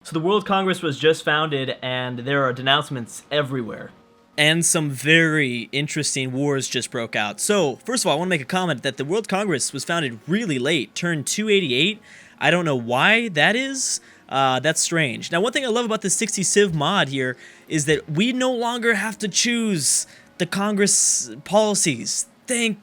So the World Congress was just founded, and there are denouncements everywhere. And some very interesting wars just broke out. So, first of all, I want to make a comment that the World Congress was founded really late, turned 288. I don't know why that is. That's strange. Now, one thing I love about the 60 Civ mod here is that we no longer have to choose the Congress policies. Thank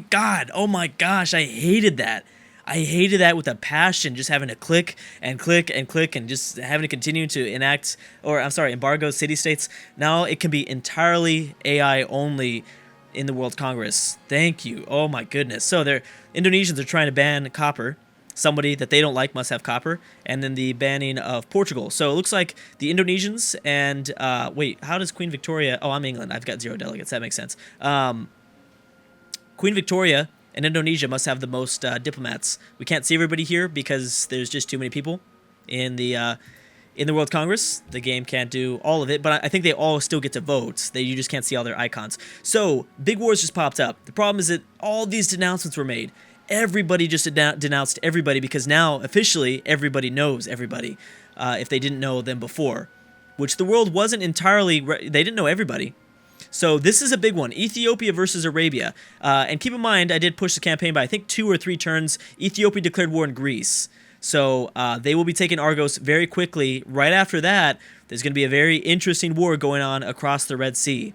God. Oh my gosh, I hated that. I hated that with a passion, just having to click and click and click and just having to continue to enact, or I'm sorry, embargo city-states. Now it can be entirely AI only in the World Congress. Thank you. Oh my goodness. So Indonesians are trying to ban copper. Somebody that they don't like must have copper. And then the banning of Portugal. So it looks like the Indonesians and, wait, how does Queen Victoria, oh, I'm England. I've got 0 delegates. That makes sense. Queen Victoria and Indonesia must have the most diplomats. We can't see everybody here because there's just too many people in the World Congress. The game can't do all of it, but I think they all still get to vote. You just can't see all their icons. So big wars just popped up. The problem is that all these denouncements were made. Everybody just denounced everybody because now officially everybody knows everybody if they didn't know them before, which the world wasn't entirely. They didn't know everybody. So this is a big one, Ethiopia versus Arabia. And keep in mind, I did push the campaign by I think 2 or 3 turns. Ethiopia declared war on Greece. So they will be taking Argos very quickly. Right after that, there's going to be a very interesting war going on across the Red Sea.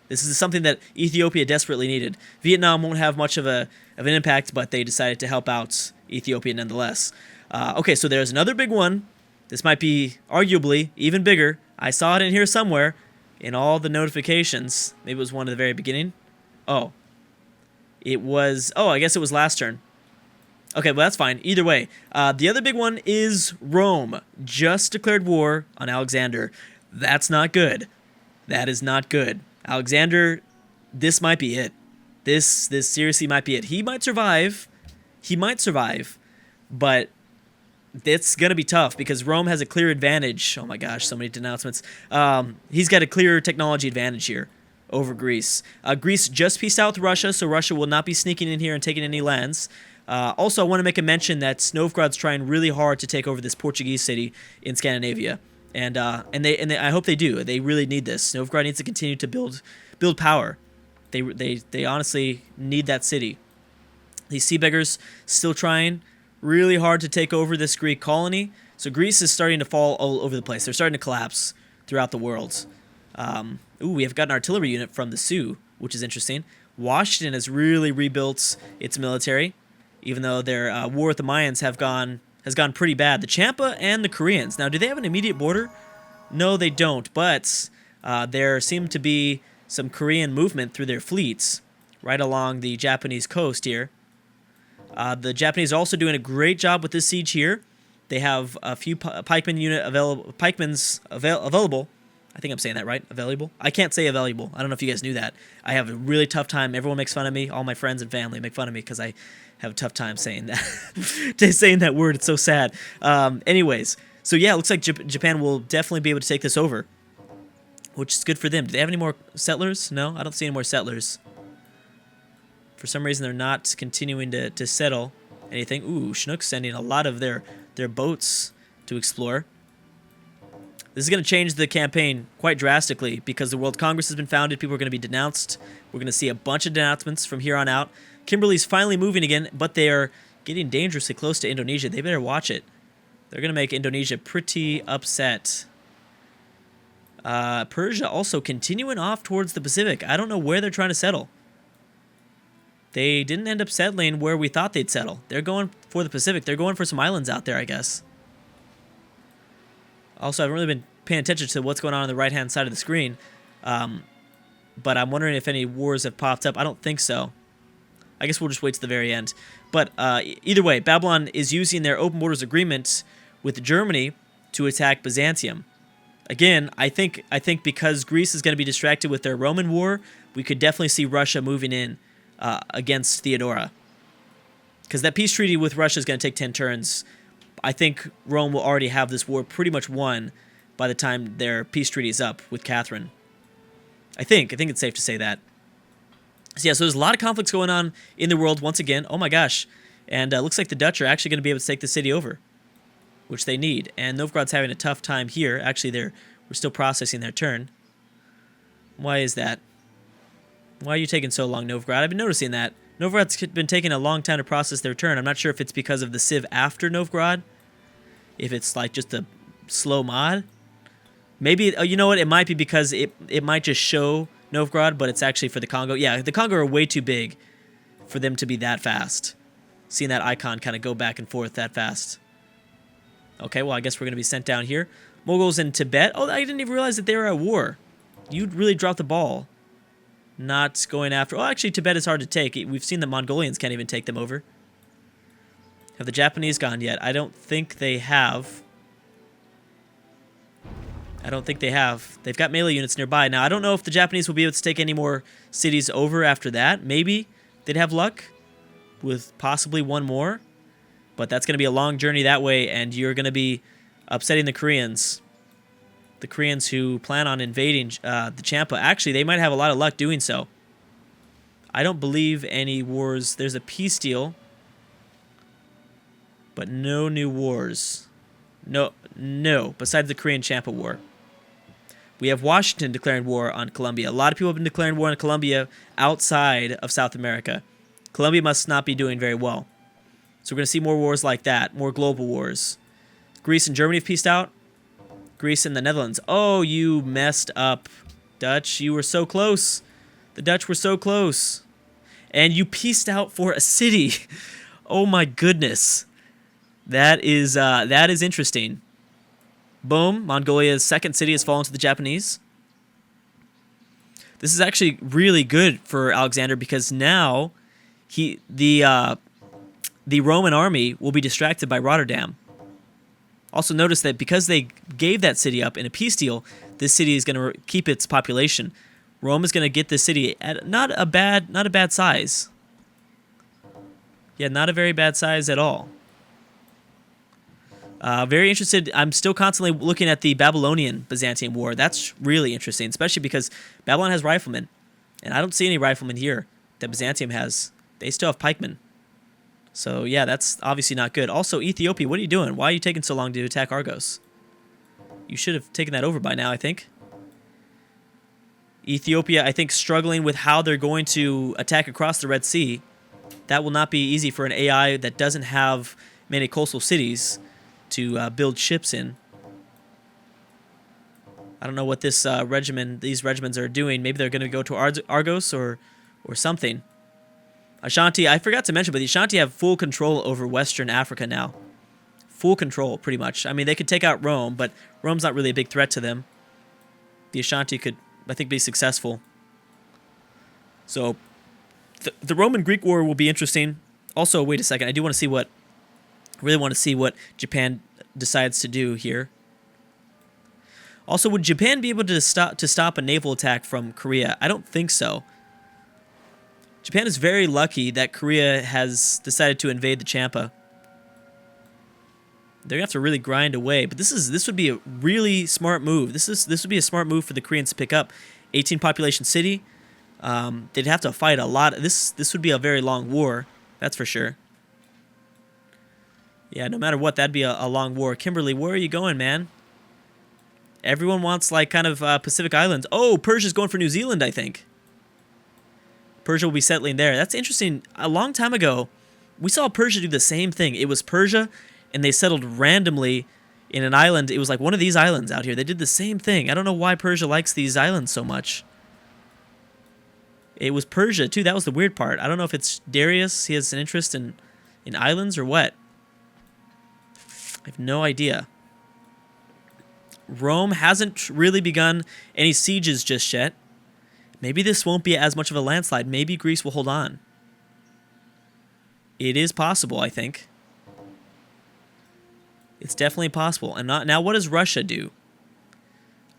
This is something that Ethiopia desperately needed. Vietnam won't have much of an impact, but they decided to help out Ethiopia nonetheless. Okay, so there's another big one. This might be arguably even bigger. I saw it in here somewhere. In all the notifications, maybe it was one at the very beginning. Oh, it was, oh, I guess it was last turn. Okay, well, that's fine. Either way, the other big one is Rome. Just declared war on Alexander. That's not good. That is not good. Alexander, this might be it. This seriously might be it. He might survive. But it's going to be tough because Rome has a clear advantage. Oh my gosh, so many denouncements. He's got a clear technology advantage here over Greece. Greece just pieced out with Russia, so Russia will not be sneaking in here and taking any lands. Also, I want to make a mention that Novgorod's trying really hard to take over this Portuguese city in Scandinavia. And I hope they do. They really need this. Novgorod needs to continue to build power. They honestly need that city. These sea beggars still trying really hard to take over this Greek colony. So Greece is starting to fall all over the place. They're starting to collapse throughout the world. We have got an artillery unit from the Sioux, which is interesting. Washington has really rebuilt its military, even though their war with the Mayans has gone pretty bad. The Champa and the Koreans. Now, do they have an immediate border? No, they don't. But there seemed to be some Korean movement through their fleets right along the Japanese coast here. The Japanese are also doing a great job with this siege here. They have a few pikemen's available. I think I'm saying that right. Available. I can't say available. I don't know if you guys knew that. I have a really tough time. Everyone makes fun of me. All my friends and family make fun of me because I have a tough time saying that. Saying that word. It's so sad. Anyways, so yeah, it looks like Japan will definitely be able to take this over, which is good for them. Do they have any more settlers? No, I don't see any more settlers. For some reason, they're not continuing to settle anything. Ooh, Chinook's sending a lot of their boats to explore. This is going to change the campaign quite drastically because the World Congress has been founded. People are going to be denounced. We're going to see a bunch of denouncements from here on out. Kimberley's finally moving again, but they are getting dangerously close to Indonesia. They better watch it. They're going to make Indonesia pretty upset. Persia also continuing off towards the Pacific. I don't know where they're trying to settle. They didn't end up settling where we thought they'd settle. They're going for the Pacific. They're going for some islands out there, I guess. Also, I haven't really been paying attention to what's going on the right-hand side of the screen. But I'm wondering if any wars have popped up. I don't think so. I guess we'll just wait to the very end. But either way, Babylon is using their open borders agreement with Germany to attack Byzantium. Again, I think because Greece is going to be distracted with their Roman war, we could definitely see Russia moving in against Theodora. Because that peace treaty with Russia is going to take 10 turns. I think Rome will already have this war pretty much won by the time their peace treaty is up with Catherine. I think it's safe to say that. So yeah, so there's a lot of conflicts going on in the world once again. Oh my gosh. And looks like the Dutch are actually going to be able to take the city over. which they need. And Novgorod's having a tough time here. Actually, we're still processing their turn. Why is that? Why are you taking so long, Novgorod? I've been noticing that. Novgorod's been taking a long time to process their turn. I'm not sure if it's because of the civ after Novgorod. If it's like just a slow mod. Maybe, you know what, it might be because it might just show Novgorod, but it's actually for the Congo. Yeah, the Congo are way too big for them to be that fast. Seeing that icon kind of go back and forth that fast. Okay, well, I guess we're going to be sent down here. Mongols in Tibet. Oh, I didn't even realize that they were at war. You really dropped the ball. Not going after... Oh, actually, Tibet is hard to take. We've seen the Mongolians can't even take them over. Have the Japanese gone yet? I don't think they have. I don't think they have. They've got melee units nearby. Now, I don't know if the Japanese will be able to take any more cities over after that. Maybe they'd have luck with possibly one more. But that's going to be a long journey that way, and you're going to be upsetting the Koreans. The Koreans who plan on invading the Champa. Actually, they might have a lot of luck doing so. I don't believe any wars. There's a peace deal, but no new wars. No, besides the Korean Champa War. We have Washington declaring war on Colombia. A lot of people have been declaring war on Colombia outside of South America. Colombia must not be doing very well. So we're going to see more wars like that, more global wars. Greece and Germany have peaced out. Greece and the Netherlands. Oh, you messed up, Dutch. You were so close. The Dutch were so close. And you peaced out for a city. Oh my goodness. That is interesting. Boom. Mongolia's second city has fallen to the Japanese. This is actually really good for Alexander because now the Roman army will be distracted by Rotterdam. Also notice that because they gave that city up in a peace deal, this city is going to keep its population. Rome is going to get this city at not a bad size. Yeah, not a very bad size at all. Very interested. I'm still constantly looking at the Babylonian-Byzantine War. That's really interesting, especially because Babylon has riflemen. And I don't see any riflemen here that Byzantium has. They still have pikemen. So, yeah, that's obviously not good. Also, Ethiopia, what are you doing? Why are you taking so long to attack Argos? You should have taken that over by now, I think. Ethiopia, I think, struggling with how they're going to attack across the Red Sea. That will not be easy for an AI that doesn't have many coastal cities to build ships in. I don't know what these regiments are doing. Maybe they're going to go to Argos or something. Ashanti, I forgot to mention, but the Ashanti have full control over Western Africa now. Full control, pretty much. I mean, they could take out Rome, but Rome's not really a big threat to them. The Ashanti could, I think, be successful. So, the Roman-Greek War will be interesting. Also, wait a second, I do want to see really want to see what Japan decides to do here. Also, would Japan be able to stop a naval attack from Korea? I don't think so. Japan is very lucky that Korea has decided to invade the Champa. They're gonna have to really grind away, but this would be a really smart move. This would be a smart move for the Koreans to pick up. 18 population city. They'd have to fight a lot. This would be a very long war, that's for sure. Yeah, no matter what, that'd be a long war. Kimberly, where are you going, man? Everyone wants like kind of Pacific Islands. Oh, Persia's going for New Zealand, I think. Persia will be settling there. That's interesting. A long time ago, we saw Persia do the same thing. It was Persia, and they settled randomly in an island. It was like one of these islands out here. They did the same thing. I don't know why Persia likes these islands so much. It was Persia, too. That was the weird part. I don't know if it's Darius. He has an interest in islands or what. I have no idea. Rome hasn't really begun any sieges just yet. Maybe this won't be as much of a landslide. Maybe Greece will hold on. It is possible, I think. It's definitely possible. And now, what does Russia do?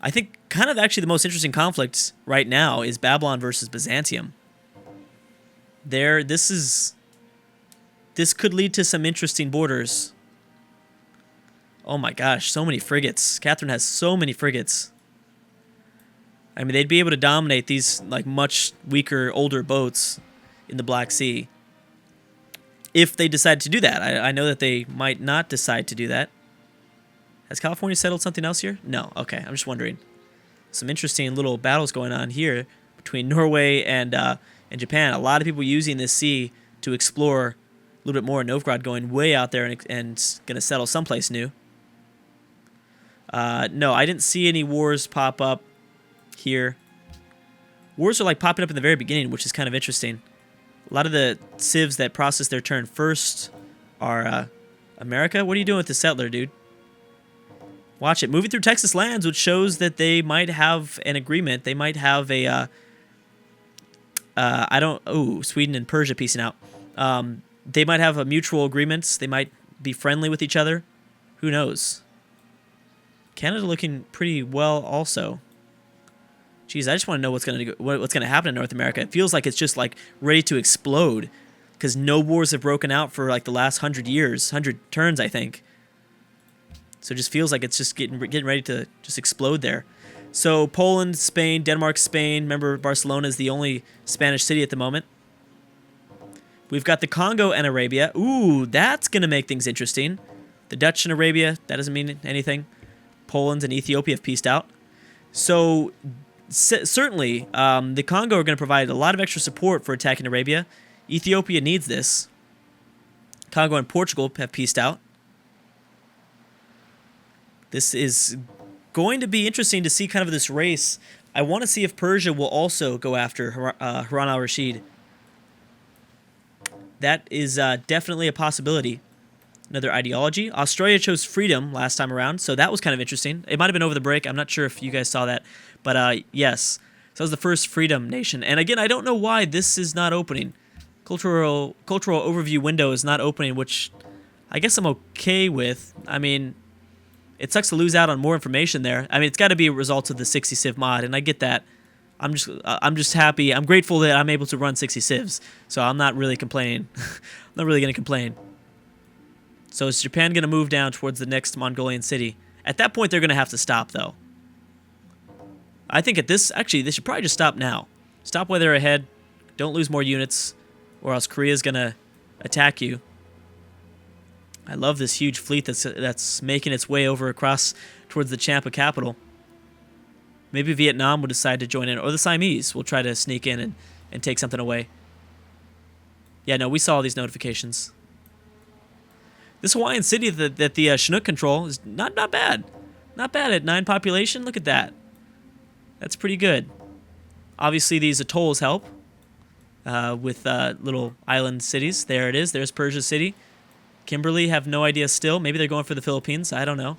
I think kind of actually the most interesting conflict right now is Babylon versus Byzantium. This could lead to some interesting borders. Oh my gosh, so many frigates. Catherine has so many frigates. I mean, they'd be able to dominate these like much weaker, older boats in the Black Sea. If they decide to do that. I know that they might not decide to do that. Has California settled something else here? No. Okay, I'm just wondering. Some interesting little battles going on here between Norway and Japan. A lot of people using this sea to explore a little bit more. Novgorod going way out there and going to settle someplace new. No, I didn't see any wars pop up here. Wars are like popping up in the very beginning, which is kind of interesting. A lot of the civs that process their turn first are America. What are you doing with the settler, dude? Watch it. Moving through Texas lands, which shows that they might have an agreement. They might have a, Sweden and Persia piecing out. They might have a mutual agreements. They might be friendly with each other. Who knows? Canada looking pretty well also. Jeez, I just want to know what's gonna happen in North America. It feels like it's just like ready to explode because no wars have broken out for like the last 100 years, 100 turns, I think. So it just feels like it's just getting ready to just explode there. So Poland, Spain, Denmark, Spain. Remember, Barcelona is the only Spanish city at the moment. We've got the Congo and Arabia. Ooh, that's going to make things interesting. The Dutch and Arabia, that doesn't mean anything. Poland and Ethiopia have peaced out. So certainly, the Congo are going to provide a lot of extra support for attacking Arabia. Ethiopia needs this. Congo and Portugal have peaced out. This is going to be interesting to see kind of this race. I want to see if Persia will also go after Harun al-Rashid. That is definitely a possibility. Another ideology. Australia chose freedom last time around, so that was kind of interesting. It might have been over the break. I'm not sure if you guys saw that. But yes, so that was the first freedom nation. And again, I don't know why this is not opening. Cultural overview window is not opening, which I guess I'm okay with. I mean, it sucks to lose out on more information there. I mean, it's got to be a result of the 60 civ mod, and I get that. I'm just happy. I'm grateful that I'm able to run 60 civs, so I'm not really complaining. I'm not really going to complain. So is Japan going to move down towards the next Mongolian city? At that point, they're going to have to stop, though. I think actually, they should probably just stop now. Stop while they're ahead. Don't lose more units, or else Korea's going to attack you. I love this huge fleet that's making its way over across towards the Champa capital. Maybe Vietnam will decide to join in, or the Siamese will try to sneak in and take something away. Yeah, no, we saw all these notifications. This Hawaiian city that the Chinook control is not bad. Not bad at 9 population. Look at that. That's pretty good. Obviously, these atolls help with little island cities. There it is. There's Persia City. Kimberley, have no idea still. Maybe they're going for the Philippines. I don't know.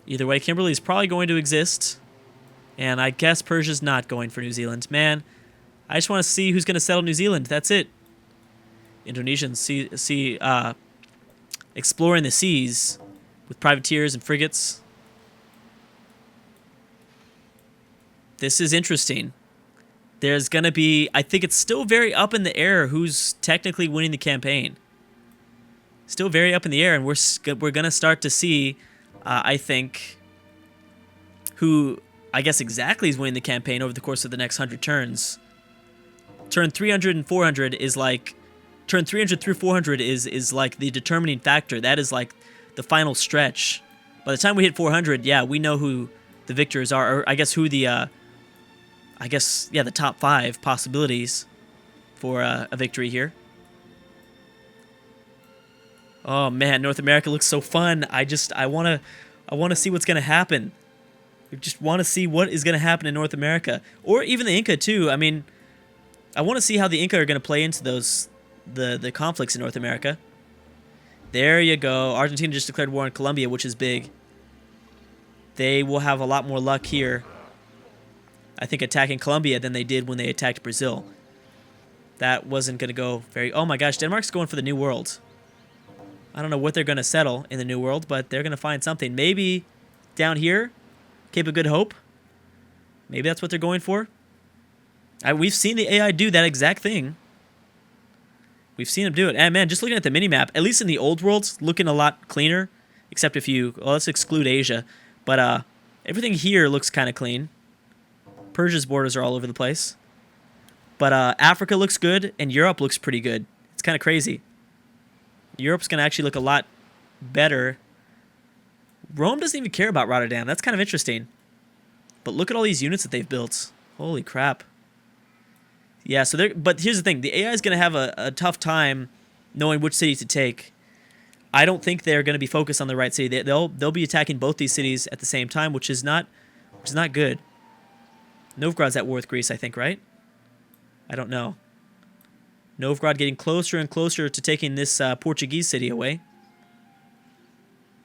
Either way, Kimberley is probably going to exist. And I guess Persia's not going for New Zealand. Man, I just want to see who's going to settle New Zealand. That's it. Indonesians exploring the seas with privateers and frigates. This is interesting. There's going to be, I think it's still very up in the air who's technically winning the campaign. Still very up in the air, and we're going to start to see, I think, who I guess exactly is winning the campaign over the course of the next 100 turns. Turn 300 and 400 is like, turn 300 through 400 is like the determining factor. That is like the final stretch. By the time we hit 400, yeah, we know who the victors are, or I guess who the the top 5 possibilities for a victory here. Oh man, North America looks so fun. I want to see what's going to happen. I just want to see what is going to happen in North America, or even the Inca too. I mean, I want to see how the Inca are going to play into those the conflicts in North America. There you go. Argentina just declared war on Colombia, which is big. They will have a lot more luck here, I think, attacking Colombia than they did when they attacked Brazil. That wasn't going to go very... Oh my gosh, Denmark's going for the New World. I don't know what they're going to settle in the New World, but they're going to find something. Maybe down here, Cape of Good Hope. Maybe that's what they're going for. We've seen the AI do that exact thing. We've seen them do it. And man, just looking at the mini-map, at least in the old worlds, looking a lot cleaner. Except if you... Well, let's exclude Asia. But everything here looks kind of clean. Persia's borders are all over the place. But Africa looks good, and Europe looks pretty good. It's kind of crazy. Europe's going to actually look a lot better Rome doesn't even care about Rotterdam. That's kind of interesting. But look at all these units that they've built. Holy crap. Yeah, so they're... But here's the thing. The AI is going to have a tough time knowing which city to take. I don't think they're going to be focused on the right city. They'll be attacking both these cities at the same time, which is not good. Novgorod's at war with Greece, I think, right? I don't know. Novgorod getting closer and closer to taking this Portuguese city away.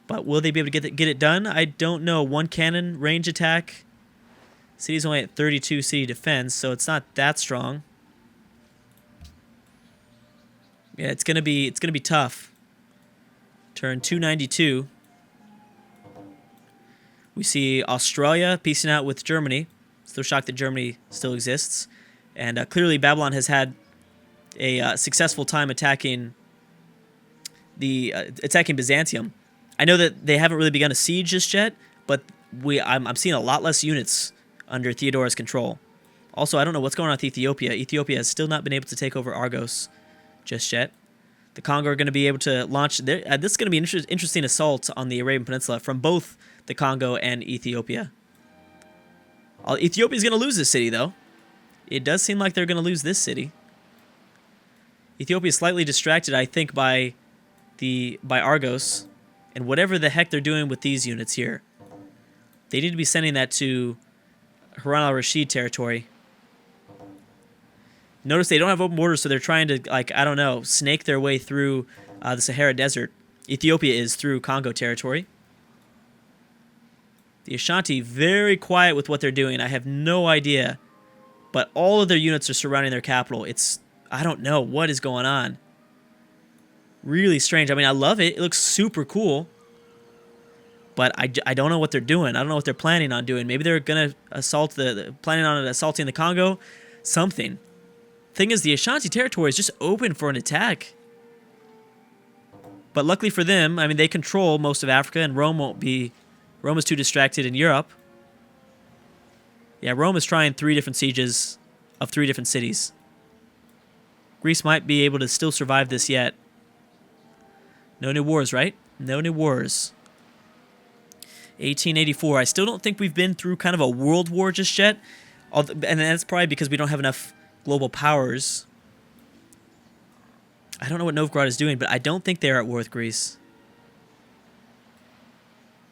But will they be able to get it done? I don't know. 1 cannon range attack. City's only at 32 city defense, so it's not that strong. Yeah, it's gonna be tough. Turn 292. We see Australia piecing out with Germany. Still shocked that Germany still exists. And clearly Babylon has had a successful time attacking Byzantium. I know that they haven't really begun a siege just yet, but I'm seeing a lot less units under Theodora's control. Also, I don't know what's going on with Ethiopia. Ethiopia has still not been able to take over Argos just yet. The Congo are going to be able to launch... this is going to be an interesting assault on the Arabian Peninsula from both the Congo and Ethiopia. Ethiopia is going to lose this city, though. It does seem like they're going to lose this city. Ethiopia is slightly distracted, I think, by Argos. And whatever the heck they're doing with these units here. They need to be sending that to Harun al-Rashid territory. Notice they don't have open borders, so they're trying to, like, I don't know, snake their way through the Sahara Desert. Ethiopia is through Congo territory. The Ashanti, very quiet with what they're doing. I have no idea. But all of their units are surrounding their capital. I don't know what is going on. Really strange. I mean, I love it. It looks super cool. But I don't know what they're doing. I don't know what they're planning on doing. Maybe they're going to assault planning on assaulting the Congo. Something. Thing is, the Ashanti territory is just open for an attack. But luckily for them, I mean, they control most of Africa, and Rome won't be... Rome is too distracted in Europe. Yeah, Rome is trying 3 different sieges of 3 different cities. Greece might be able to still survive this yet. No new wars, right? No new wars. 1884. I still don't think we've been through kind of a world war just yet. And that's probably because we don't have enough global powers. I don't know what Novgorod is doing, but I don't think they're at war with Greece.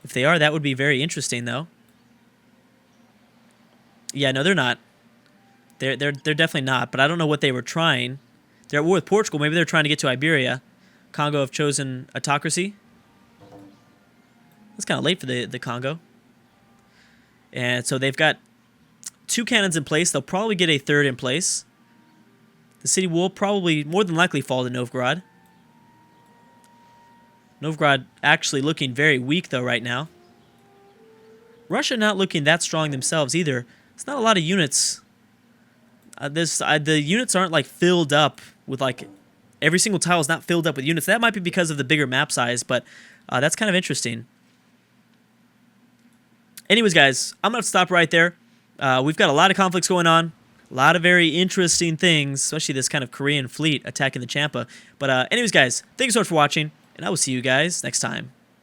If they are, that would be very interesting, though. Yeah, no, they're not. They're definitely not, but I don't know what they were trying. They're at war with Portugal. Maybe they're trying to get to Iberia. Congo have chosen autocracy. That's kind of late for the Congo. And so they've got 2 cannons in place. They'll probably get a 3rd in place. The city will probably, more than likely, fall to Novgorod. Novgorod actually looking very weak, though, right now. Russia not looking that strong themselves, either. It's not a lot of units. The units aren't, like, filled up with, like... Every single tile is not filled up with units. That might be because of the bigger map size, but that's kind of interesting. Anyways, guys, I'm going to stop right there. We've got a lot of conflicts going on. A lot of very interesting things, especially this kind of Korean fleet attacking the Champa. But anyways, guys, thank you so much for watching, and I will see you guys next time.